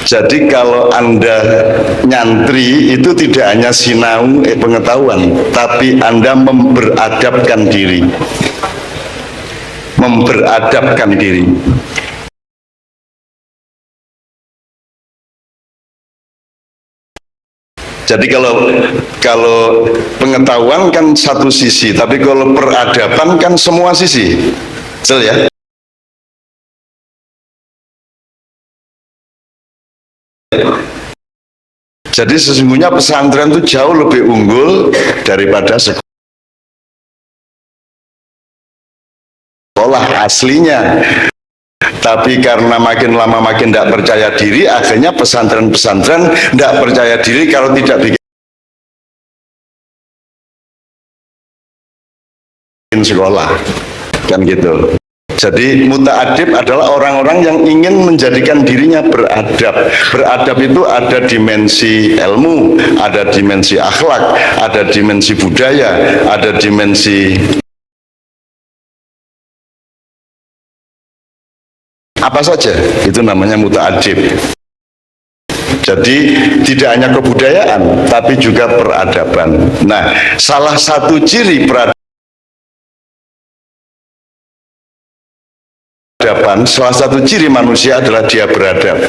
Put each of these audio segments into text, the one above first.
Jadi kalau Anda nyantri itu tidak hanya sinau pengetahuan, tapi Anda memberadabkan diri. Memberadabkan diri. Jadi kalau pengetahuan kan satu sisi, tapi kalau peradaban kan semua sisi. Betul ya? Jadi sesungguhnya pesantren itu jauh lebih unggul daripada sekolah aslinya. Tapi karena makin lama makin tidak percaya diri, akhirnya pesantren-pesantren tidak percaya diri kalau tidak bikin sekolah. Kan gitu. Jadi muta'adib adalah orang-orang yang ingin menjadikan dirinya beradab. Beradab itu ada dimensi ilmu, ada dimensi akhlak, ada dimensi budaya, ada dimensi apa saja. Itu namanya muta'adib. Jadi tidak hanya kebudayaan, tapi juga peradaban. Nah, salah satu ciri peradaban, salah satu ciri manusia adalah dia beradab.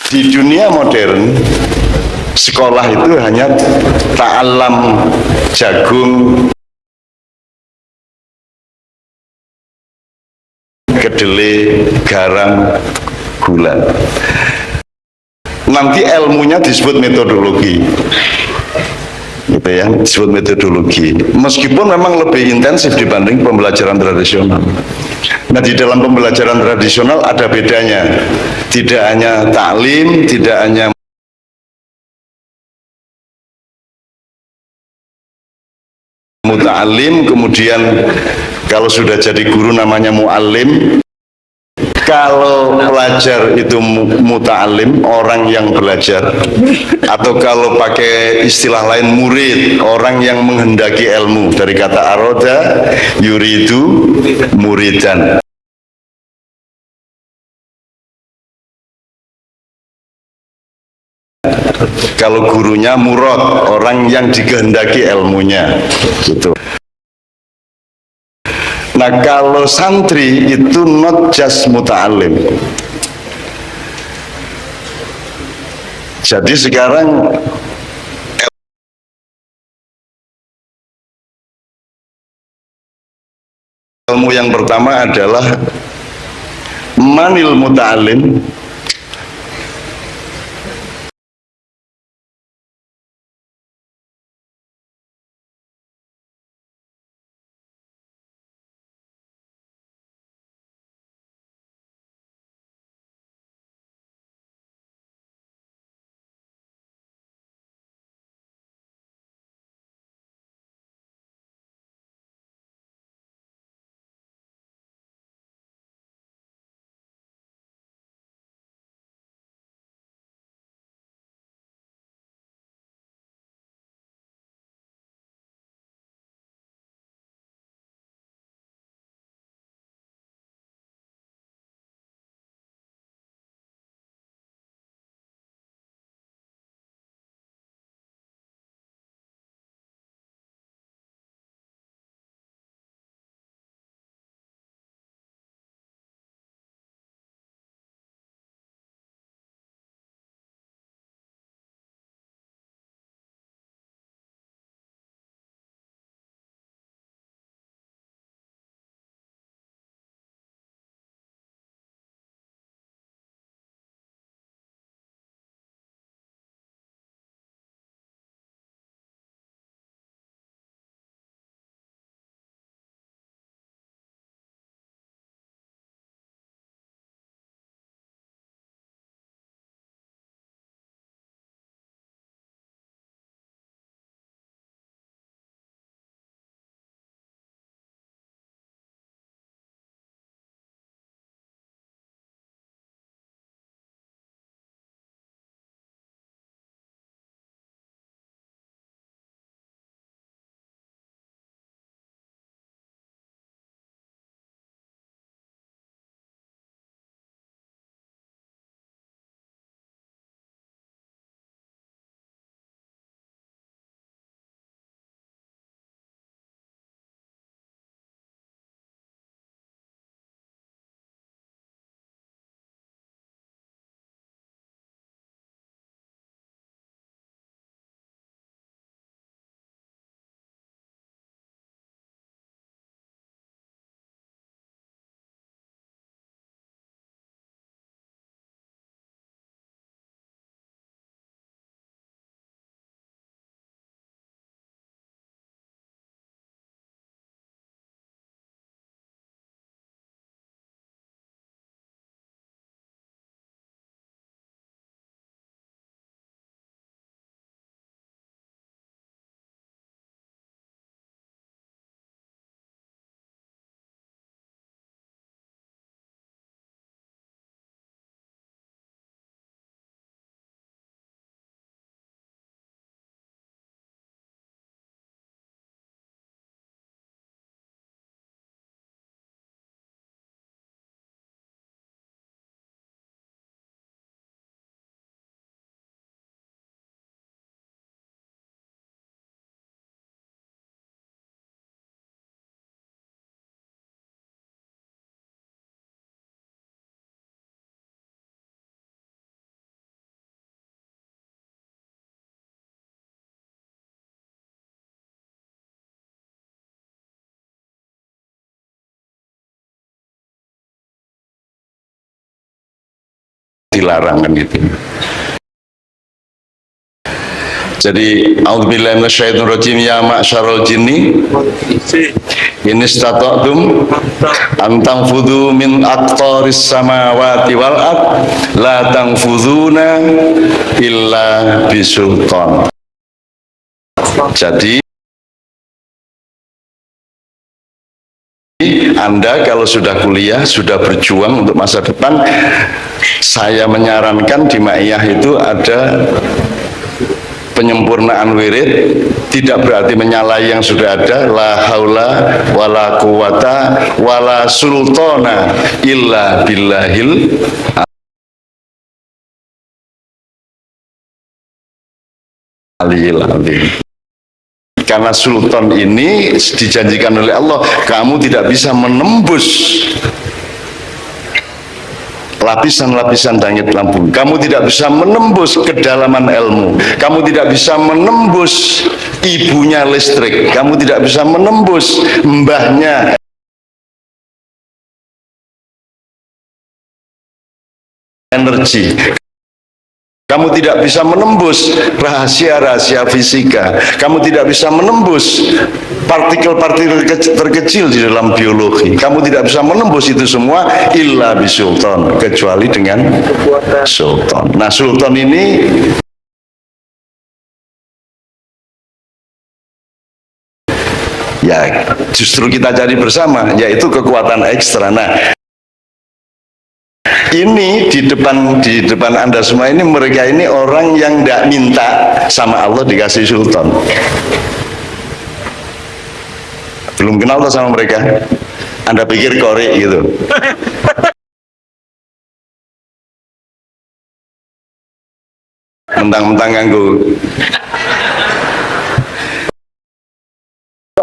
Di dunia modern, sekolah itu hanya ta'alam jagung, kedelai, garam, gula. Nanti ilmunya disebut metodologi. Gitu ya, disebut metodologi. Meskipun memang lebih intensif dibanding pembelajaran tradisional. Nah, di dalam pembelajaran tradisional ada bedanya. Tidak hanya taklim, tidak hanya muta'alim, kemudian kalau sudah jadi guru namanya mu'alim. Kalau pelajar itu muta'alim, orang yang belajar, atau kalau pakai istilah lain murid, orang yang menghendaki ilmu, dari kata aroda yuridu muridan. Kalau gurunya murad, orang yang dikehendaki ilmunya, gitu. Nah, kalau santri itu not just muta'alim. Jadi sekarang ilmu yang pertama adalah manil muta'alim. dilarang kan gitu. Jadi a'udzubillahi minasyaitonir rajim ya ma'syarul jinni in istata'tum an tanfudhu min aqtaris samawati wal ard la tanfudhuna illa bisultan. Jadi Anda kalau sudah kuliah, sudah berjuang untuk masa depan, saya menyarankan di Ma'iyah itu ada penyempurnaan wirid, tidak berarti menyalahi yang sudah ada. La haula wala quwata wala sultana illa billahil aliyil azim. Karena sultan ini dijanjikan oleh Allah, kamu tidak bisa menembus lapisan-lapisan langit Lampung. Kamu tidak bisa menembus kedalaman ilmu. Kamu tidak bisa menembus ibunya listrik. Kamu tidak bisa menembus mbahnya energi. Kamu tidak bisa menembus rahasia-rahasia fisika. Kamu tidak bisa menembus partikel-partikel terkecil di dalam biologi. Kamu tidak bisa menembus itu semua illa bisultan, kecuali dengan sultan. Nah, sultan ini ya justru kita cari bersama, yaitu kekuatan ekstra. Nah, ini di depan Anda semua ini, mereka ini orang yang tidak minta sama Allah dikasih sultan. Belum kenal tuh sama mereka. Anda pikir korek gitu. Mentang-mentang nganggu.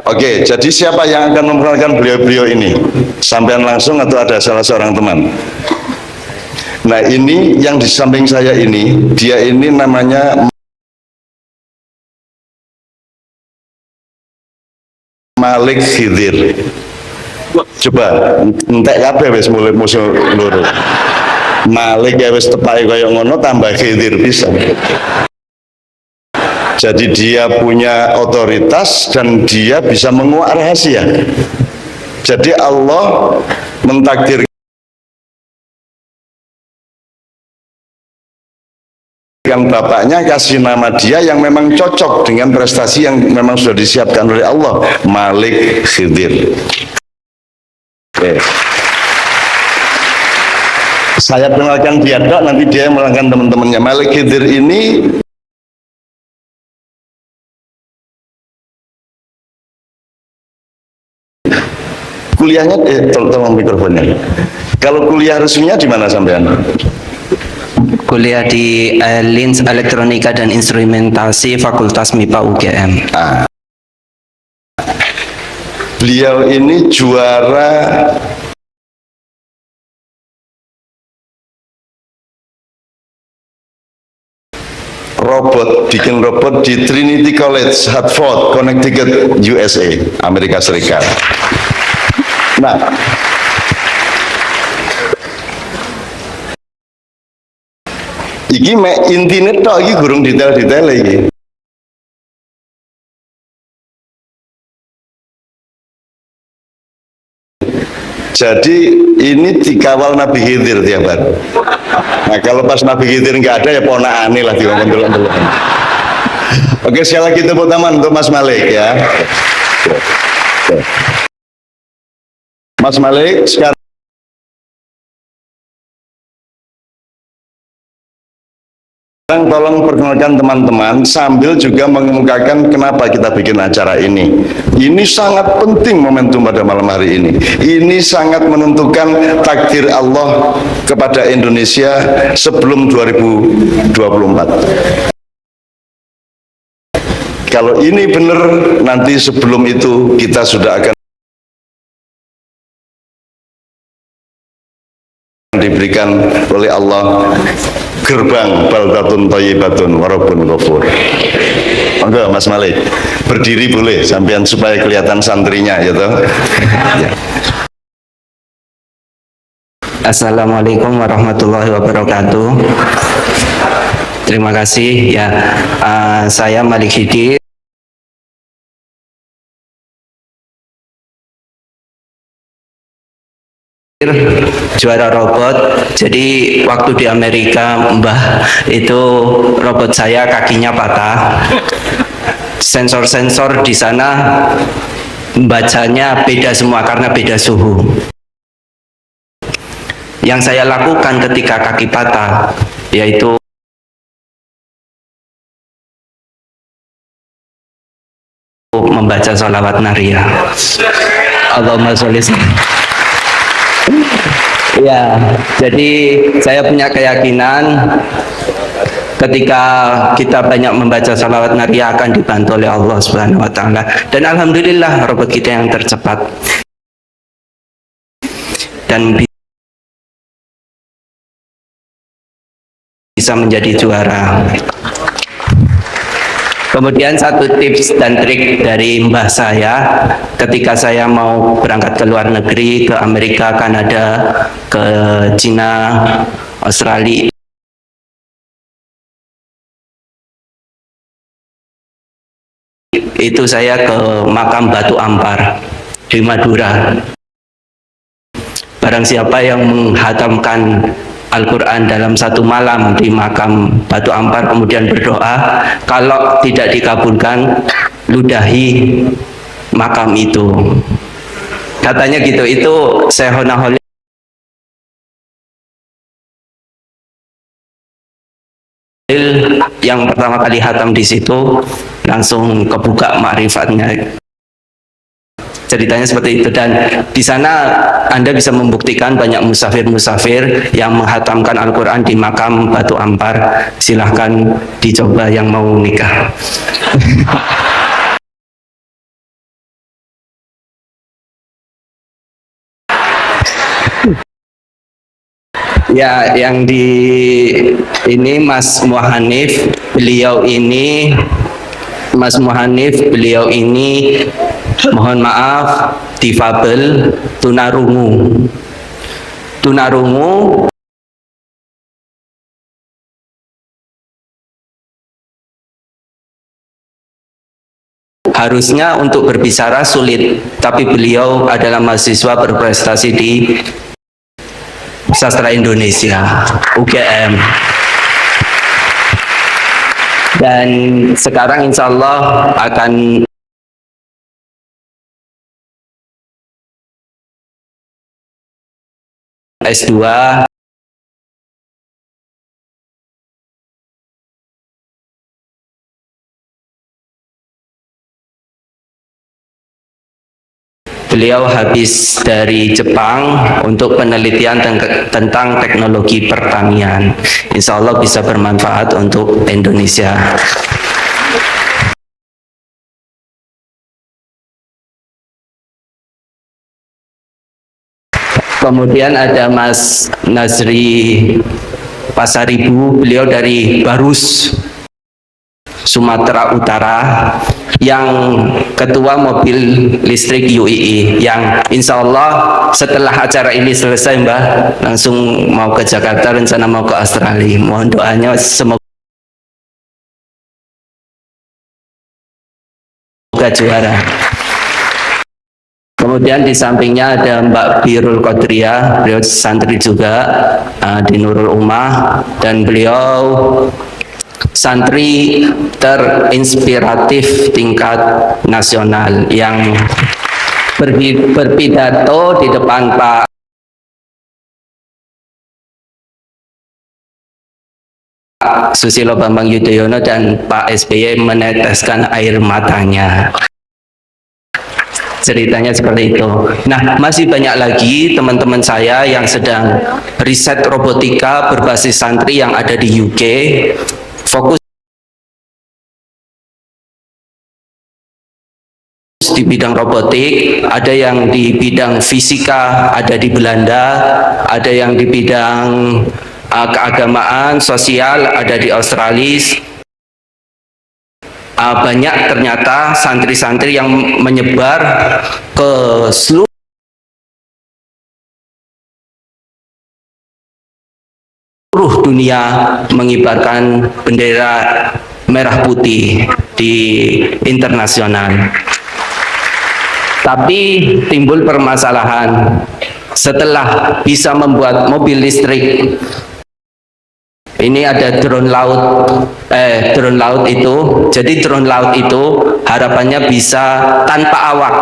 Oke, jadi siapa yang akan memperkenalkan beliau-beliau ini? Sampean langsung atau ada salah seorang teman? Nah, ini yang di samping saya ini, dia ini namanya Malik Khidir. Coba entek kabeh wis mulai musuh loro. Malik ya wis tepake kaya ngono, tambah Khidir bisa. Jadi dia punya otoritas dan dia bisa menguak rahasia. Jadi Allah mentakdirkan bapaknya, kasih nama dia yang memang cocok dengan prestasi yang memang sudah disiapkan oleh Allah, Malik Khidir. Oke. Saya kenalkan dia dok, nanti dia mengenalkan teman-temannya. Malik Khidir ini kuliahnya, tolong mikrofonnya. Kalau kuliah resminya di mana sampean? Kuliah di Lins Elektronika dan Instrumentasi Fakultas MIPA UGM. Beliau ini juara bikin robot di Trinity College, Hartford, Connecticut, USA, Amerika Serikat. Nah, iki mek intine tok iki gurung detail-detail iki. Jadi ini dikawal Nabi Khidir tiap hari. Nah, kalau pas Nabi Khidir nggak ada ya ponakane lah diomong-omong. Oke, sekali lagi tepuk tangan untuk Mas Malik ya. Mas Malik sekarang tolong perkenalkan teman-teman sambil juga mengemukakan kenapa kita bikin acara ini. Ini sangat penting momentum pada malam hari ini. Ini sangat menentukan takdir Allah kepada Indonesia sebelum 2024. Kalau ini benar, nanti sebelum itu kita sudah akan diberikan oleh Allah gerbang baldatun thayyibatun warabun ghafur. Enggak, Mas Malik berdiri boleh sampean supaya kelihatan santrinya ya toh. Ya. Assalamualaikum warahmatullahi wabarakatuh. Terima kasih ya. Saya Malik Hidi, juara robot. Jadi waktu di Amerika, Mbah, itu robot saya kakinya patah. Sensor-sensor di sana bacanya beda semua karena beda suhu. Yang saya lakukan ketika kaki patah yaitu membaca sholawat nariyah. Allahumma sholli. Ya, jadi saya punya keyakinan ketika kita banyak membaca sholawat nariyah akan dibantu oleh Allah Subhanahu wa taala. Dan alhamdulillah robot kita yang tercepat dan bisa menjadi juara. Kemudian satu tips dan trik dari mbah saya ketika saya mau berangkat ke luar negeri, ke Amerika, Kanada, ke Cina, Australia, itu saya ke makam Batu Ampar di Madura. Barang siapa yang menghatamkan Al-Quran dalam satu malam di makam Batu Ampar kemudian berdoa, kalau tidak dikabulkan, ludahi makam itu. Katanya gitu. Itu Syekhona Holil yang pertama kali hatam di situ langsung kebuka makrifatnya. Ceritanya seperti itu, dan di sana Anda bisa membuktikan banyak musafir-musafir yang menghatamkan Al-Quran di makam Batu Ampar. Silahkan dicoba yang mau nikah. Ya, yang di ini Mas Muhanif, beliau ini mohon maaf, difabel, tunarungu. Harusnya untuk berbicara sulit, tapi beliau adalah mahasiswa berprestasi di Sastra Indonesia, UGM. Dan sekarang insya Allah akan S2. Beliau habis dari Jepang untuk penelitian tentang teknologi pertanian. Insya Allah bisa bermanfaat untuk Indonesia. Kemudian ada Mas Nazri Pasaribu, beliau dari Barus, Sumatera Utara, yang ketua mobil listrik UII, yang insya Allah setelah acara ini selesai Mbah langsung mau ke Jakarta, rencana mau ke Australia. Mohon doanya semoga juara. Kemudian di sampingnya ada Mbak Birul Qadriyah, beliau santri juga di Nurul Ummah, dan beliau santri terinspiratif tingkat nasional yang berpidato di depan Pak Susilo Bambang Yudhoyono dan Pak SBY meneteskan air matanya. Ceritanya seperti itu. Nah, masih banyak lagi teman-teman saya yang sedang riset robotika berbasis santri yang ada di UK, fokus di bidang robotik, ada yang di bidang fisika, ada di Belanda, ada yang di bidang keagamaan, sosial, ada di Australia. Banyak ternyata santri-santri yang menyebar ke seluruh seluruh dunia mengibarkan bendera merah putih di internasional. Tapi timbul permasalahan setelah bisa membuat mobil listrik. Ini ada drone laut itu. Jadi drone laut itu harapannya bisa tanpa awak.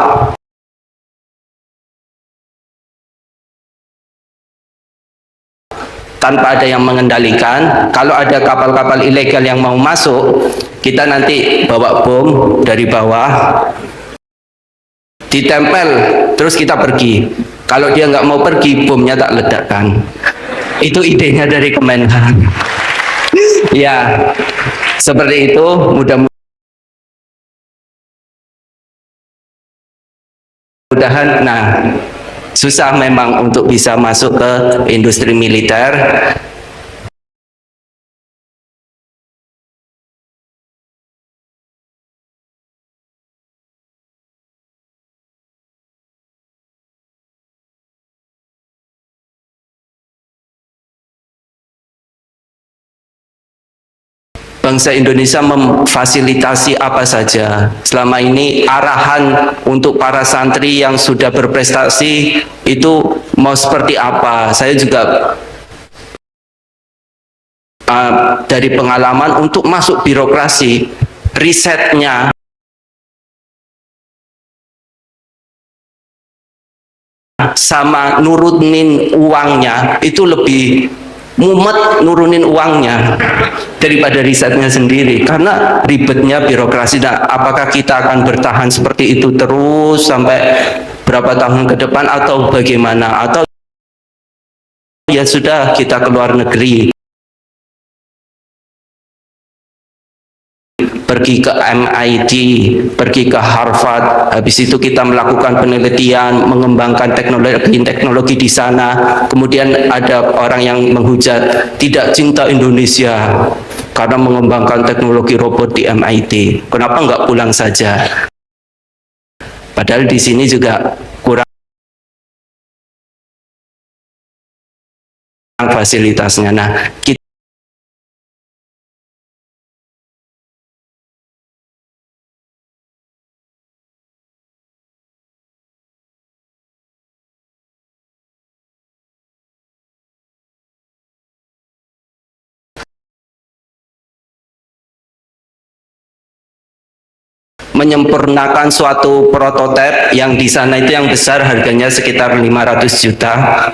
Tanpa ada yang mengendalikan. Kalau ada kapal-kapal ilegal yang mau masuk, kita nanti bawa bom dari bawah, ditempel, terus kita pergi. Kalau dia nggak mau pergi, bomnya tak ledakkan. Itu idenya dari Kemenhan. Ya, seperti itu. Mudah-mudahan. Nah, susah memang untuk bisa masuk ke industri militer. Bangsa Indonesia memfasilitasi apa saja. Selama ini arahan untuk para santri yang sudah berprestasi itu mau seperti apa. Saya juga dari pengalaman untuk masuk birokrasi, risetnya sama nurunin uangnya itu lebih mumet nurunin uangnya daripada risetnya sendiri, karena ribetnya birokrasi. Nah, apakah kita akan bertahan seperti itu terus sampai berapa tahun ke depan atau bagaimana, atau ya sudah kita ke luar negeri, pergi ke MIT, pergi ke Harvard, habis itu kita melakukan penelitian, mengembangkan teknologi di sana. Kemudian ada orang yang menghujat tidak cinta Indonesia karena mengembangkan teknologi robot di MIT. Kenapa nggak pulang saja? Padahal di sini juga kurang fasilitasnya. Nah, kita menyempurnakan suatu prototipe yang di sana itu yang besar, harganya sekitar 500 juta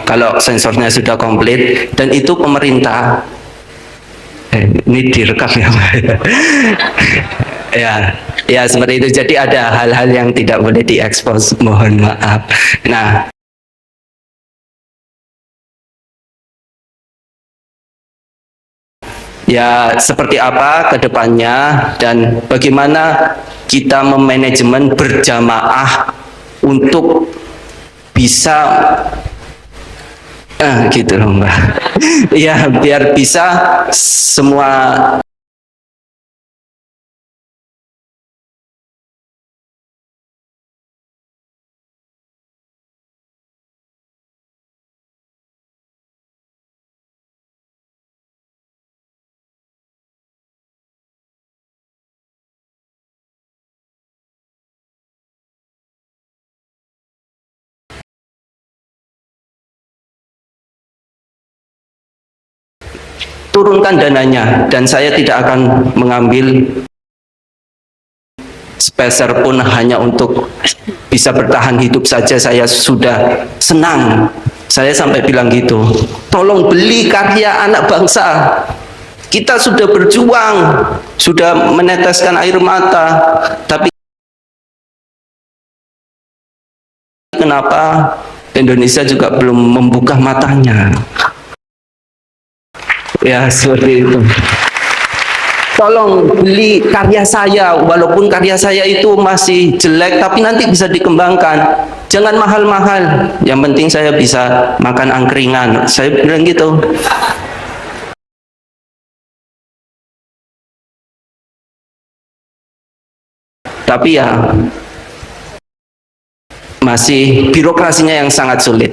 kalau sensornya sudah komplit, dan itu pemerintah ini direkam ya Pak. Ya seperti itu. Jadi ada hal-hal yang tidak boleh diekspos, mohon maaf. Nah, ya seperti apa ke depannya dan bagaimana kita memanajemen berjamaah untuk bisa gitu loh Mbak. Ya biar bisa semua turunkan dananya, dan saya tidak akan mengambil sepeser pun hanya untuk bisa bertahan hidup saja. Saya sudah senang. Saya sampai bilang gitu, tolong beli karya anak bangsa. Kita sudah berjuang, sudah meneteskan air mata, tapi kenapa Indonesia juga belum membuka matanya? Ya seperti itu. Tolong beli karya saya, walaupun karya saya itu masih jelek, tapi nanti bisa dikembangkan. Jangan mahal-mahal, yang penting saya bisa makan angkringan. Saya bilang gitu. Tapi ya masih birokrasinya yang sangat sulit.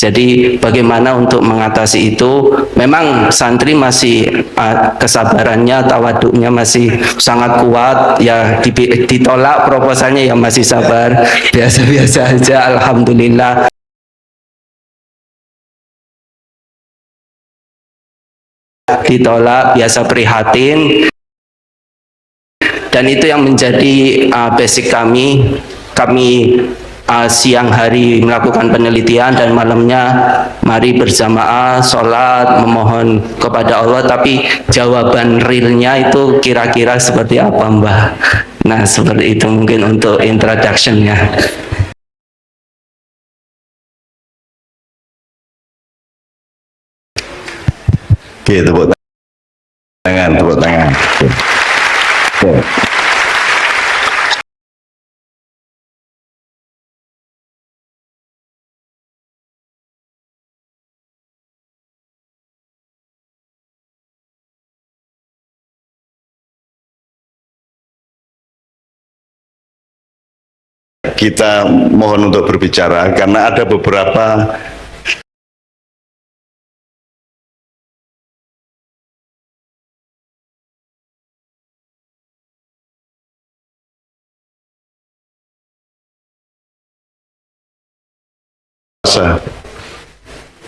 Jadi bagaimana untuk mengatasi itu? Memang santri masih kesabarannya, tawaduknya masih sangat kuat, ya ditolak proposalnya ya masih sabar, biasa-biasa aja, alhamdulillah. Ditolak biasa prihatin, dan itu yang menjadi basic kami siang hari melakukan penelitian dan malamnya mari berjamaah sholat memohon kepada Allah, tapi jawaban realnya itu kira-kira seperti apa Mbah? Nah seperti itu mungkin untuk introduction-nya. Oke, tepuk tangan, tepuk tangan. Oke. Kita mohon untuk berbicara karena ada beberapa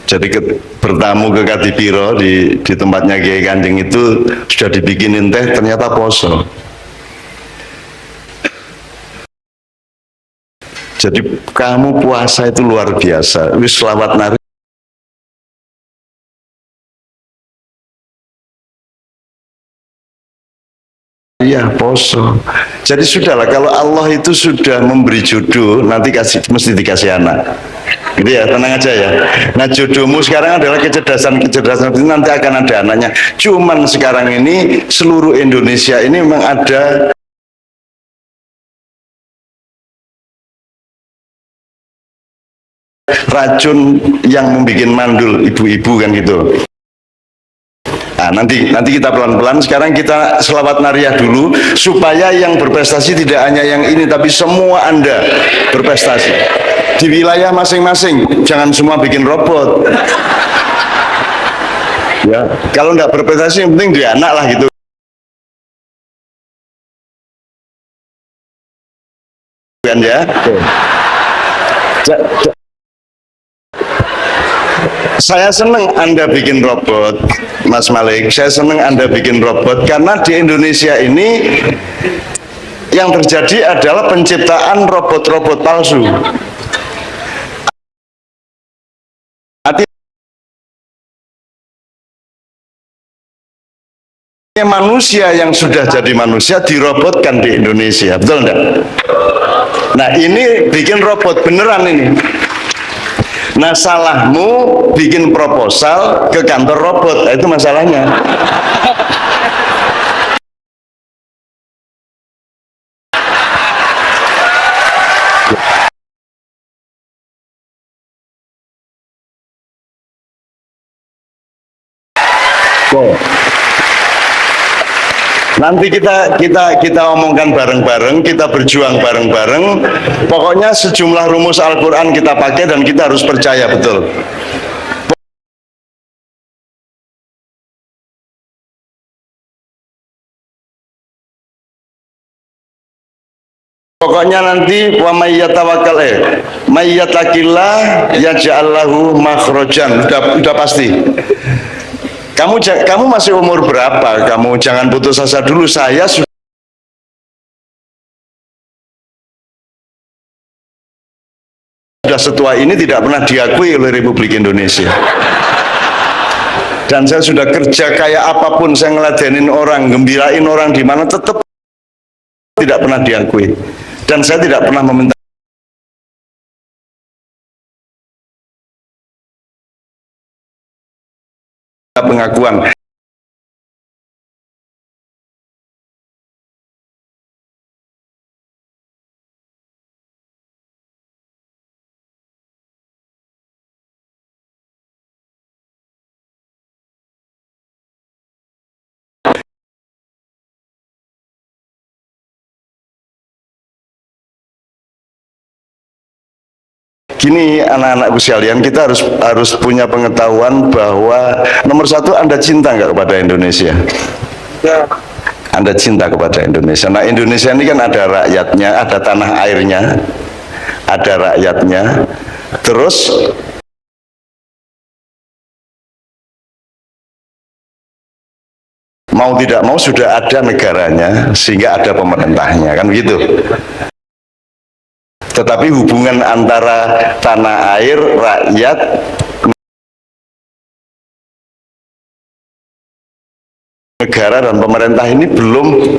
jadi bertamu ke Kadipiro di tempatnya Kiai Kanjeng itu sudah dibikinin teh, ternyata poso. Jadi kamu puasa itu luar biasa. Wis selawat nari. Iya poso. Jadi sudahlah, kalau Allah itu sudah memberi jodoh, nanti mesti dikasih anak. Gitu ya, tenang aja ya. Nah jodohmu sekarang adalah kecerdasan itu nanti akan ada anaknya. Cuman sekarang ini seluruh Indonesia ini memang ada racun yang membuat mandul ibu-ibu kan gitu. Nah, nanti kita pelan-pelan. Sekarang kita selawat nariyah dulu supaya yang berprestasi tidak hanya yang ini, tapi semua Anda berprestasi di wilayah masing-masing. Jangan semua bikin robot. Ya, kalau nggak berprestasi yang penting dia anak lah gitu. Kan ya. Saya senang Anda bikin robot, Mas Malik. Saya senang Anda bikin robot karena di Indonesia ini yang terjadi adalah penciptaan robot-robot palsu. Artinya manusia yang sudah jadi manusia dirobotkan di Indonesia, betul enggak? Nah ini bikin robot beneran ini. Nah salahmu bikin proposal ke kantor robot, itu masalahnya. Nanti kita omongkan bareng-bareng, kita berjuang bareng-bareng. Pokoknya sejumlah rumus Al-Quran kita pakai dan kita harus percaya betul. Pokoknya nanti wa may yatawakkal may yattaqillah yaj'al lahu makhrajan. Udah pasti. Kamu masih umur berapa? Kamu jangan putus asa dulu. Saya sudah setua ini tidak pernah diakui oleh Republik Indonesia. Dan saya sudah kerja kayak apapun, saya ngeladenin orang, gembirain orang di mana, tetap tidak pernah diakui. Dan saya tidak pernah meminta pengakuan. Gini anak-anakku sekalian, kita harus punya pengetahuan bahwa nomor satu, Anda cinta nggak kepada Indonesia? Ya. Anda cinta kepada Indonesia. Nah, Indonesia ini kan ada rakyatnya, ada tanah airnya, ada rakyatnya. Terus mau tidak mau sudah ada negaranya, sehingga ada pemerintahnya, kan begitu. Tetapi hubungan antara tanah air, rakyat, negara dan pemerintah ini belum,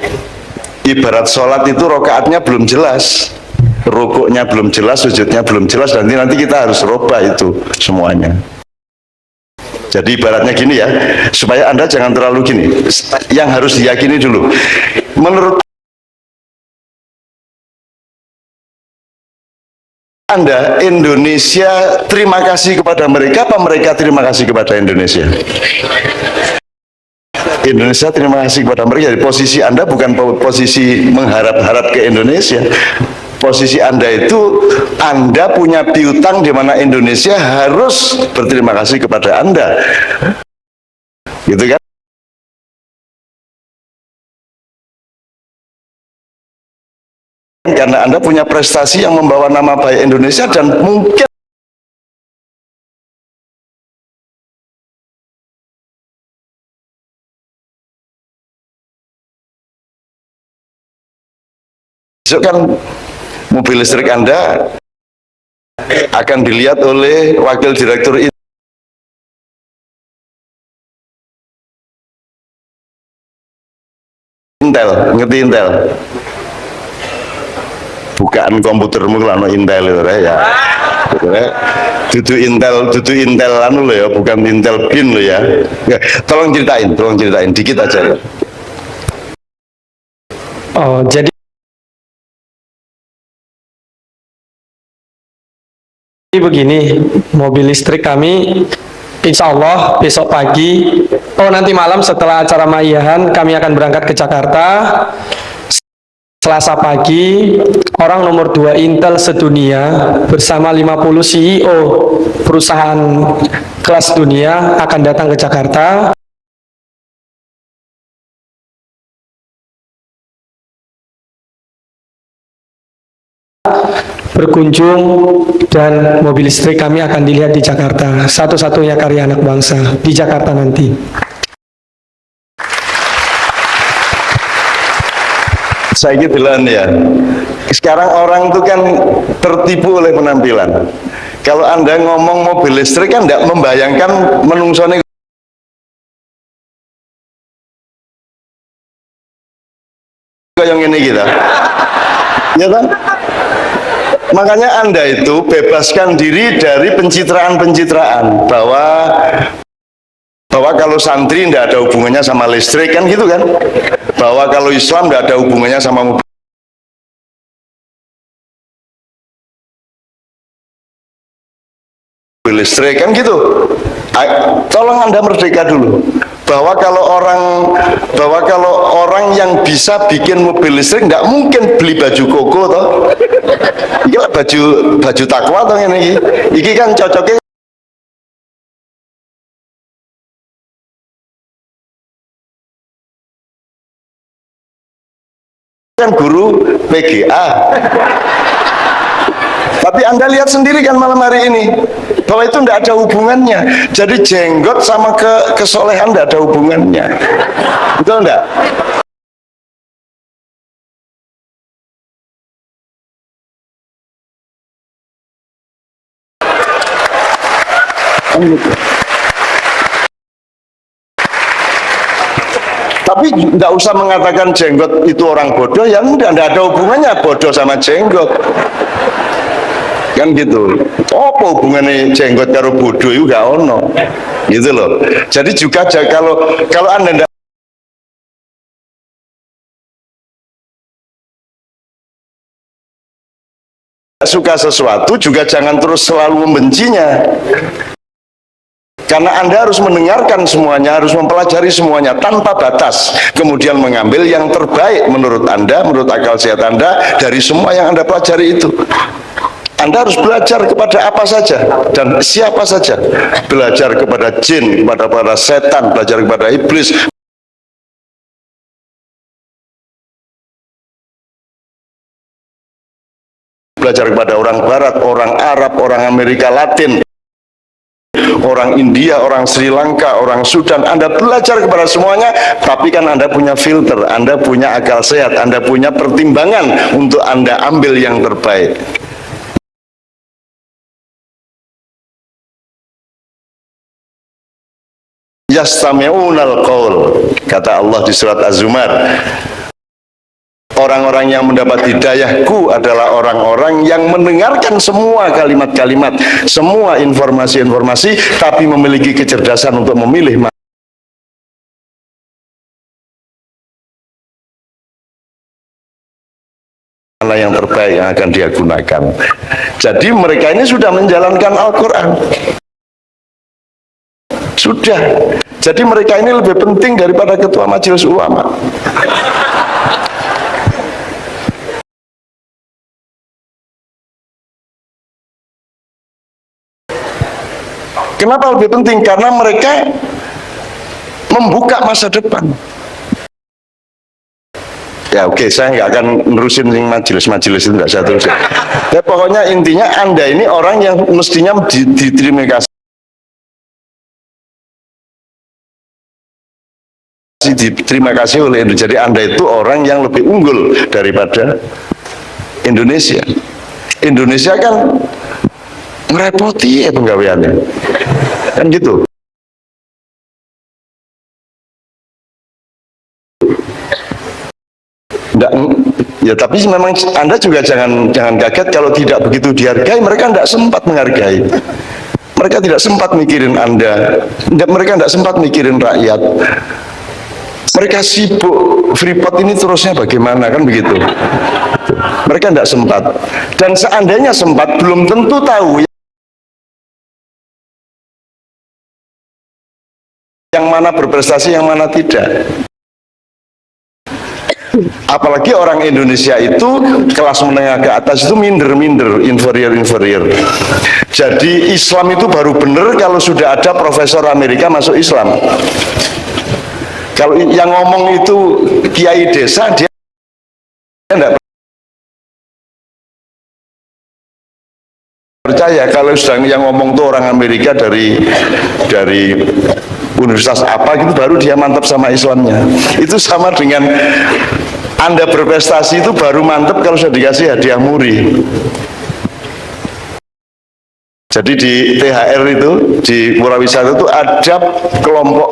ibarat sholat itu rokaatnya belum jelas, rukuknya belum jelas, sujudnya belum jelas, nanti kita harus rubah itu semuanya. Jadi ibaratnya gini ya, supaya Anda jangan terlalu gini, yang harus diyakini dulu. Menurut Anda, Indonesia terima kasih kepada mereka, apa mereka terima kasih kepada Indonesia? Indonesia terima kasih kepada mereka. Jadi posisi Anda bukan posisi mengharap-harap ke Indonesia. Posisi Anda itu, Anda punya piutang di mana Indonesia harus berterima kasih kepada Anda. Gitu kan? Karena Anda punya prestasi yang membawa nama baik Indonesia dan mungkin besok kan mobil listrik Anda akan dilihat oleh wakil direktur Intel, ngerti Intel? Bukaan komputermu kalau Intel itu ya. Dudu Intel anu lo ya, bukan Intel bin lo ya. Tolong ceritain dikit aja ya. Oh, jadi begini, mobil listrik kami insya Allah besok pagi, nanti malam setelah acara Maiyahan kami akan berangkat ke Jakarta. Selasa pagi, orang nomor 2 Intel sedunia bersama 50 CEO perusahaan kelas dunia akan datang ke Jakarta. Berkunjung dan mobil listrik kami akan dilihat di Jakarta. Satu-satunya karya anak bangsa di Jakarta nanti. Saya gitu ya. Sekarang orang itu kan tertipu oleh penampilan. Kalau Anda ngomong mobil listrik kan tidak membayangkan menungsone kayak ini kita. Ya kan? Makanya Anda itu bebaskan diri dari pencitraan-pencitraan bahwa kalau santri tidak ada hubungannya sama listrik, kan gitu kan? Bahwa kalau Islam tidak ada hubungannya sama mobil listrik, kan gitu. Tolong Anda merdeka dulu. Bahwa kalau orang yang bisa bikin mobil listrik tidak mungkin beli baju koko toh. Iki lah baju takwa toh ini. Iki kan cocoknya kan guru PGA. Tapi Anda lihat sendiri kan malam hari ini bahwa itu tidak ada hubungannya. Jadi jenggot sama kesolehan tidak ada hubungannya. Betul enggak? Tapi tidak usah mengatakan jenggot itu orang bodoh, ya tidak ada hubungannya bodoh sama jenggot. Kan gitu. Apa hubungannya jenggot karo bodoh itu gak ono. Gitu loh. Jadi juga kalau Anda tidak suka sesuatu juga jangan terus selalu membencinya. Karena Anda harus mendengarkan semuanya, harus mempelajari semuanya tanpa batas, kemudian mengambil yang terbaik menurut Anda, menurut akal sehat Anda dari semua yang Anda pelajari itu. Anda harus belajar kepada apa saja dan siapa saja. Belajar kepada jin, kepada para setan, belajar kepada iblis, belajar kepada orang Barat, orang Arab, orang Amerika Latin, orang India, orang Sri Lanka, orang Sudan. Anda belajar kepada semuanya, tapi kan Anda punya filter, Anda punya akal sehat, Anda punya pertimbangan untuk Anda ambil yang terbaik. Yastami'unal qaul, kata Allah di surat Az-Zumar. Orang-orang yang mendapat hidayahku adalah orang-orang yang mendengarkan semua kalimat-kalimat, semua informasi-informasi, tapi memiliki kecerdasan untuk memilih mana yang terbaik yang akan dia gunakan. Jadi mereka ini sudah menjalankan Al-Quran. Sudah. Jadi mereka ini lebih penting daripada ketua majelis ulama. Kenapa lebih penting? Karena mereka membuka masa depan. Ya oke, saya nggak akan nerusin majelis-majelis itu, nggak saya terusin. Ya, pokoknya intinya Anda ini orang yang mestinya diterima kasih, diterima kasih oleh Indonesia. Jadi Anda itu orang yang lebih unggul daripada Indonesia. Indonesia kan merepoti ya penggaweannya, kan gitu. Nggak, ya tapi memang Anda juga jangan kaget kalau tidak begitu dihargai. Mereka tidak sempat menghargai. Mereka tidak sempat mikirin Anda. Mereka tidak sempat mikirin rakyat. Mereka sibuk Freeport ini terusnya bagaimana, kan begitu. Mereka tidak sempat. Dan seandainya sempat, belum tentu tahu yang mana berprestasi, yang mana tidak. Apalagi orang Indonesia itu kelas menengah ke atas itu minder, inferior. Jadi Islam itu baru benar kalau sudah ada profesor Amerika masuk Islam. Kalau yang ngomong itu kiai desa, dia tidak percaya. Kalau sedang yang ngomong tuh orang Amerika dari universitas apa gitu, baru dia mantap sama Islamnya. Itu sama dengan Anda berprestasi itu baru mantap kalau sudah dikasih hadiah muri. Jadi di THR itu, di Murah Wisata itu ada kelompok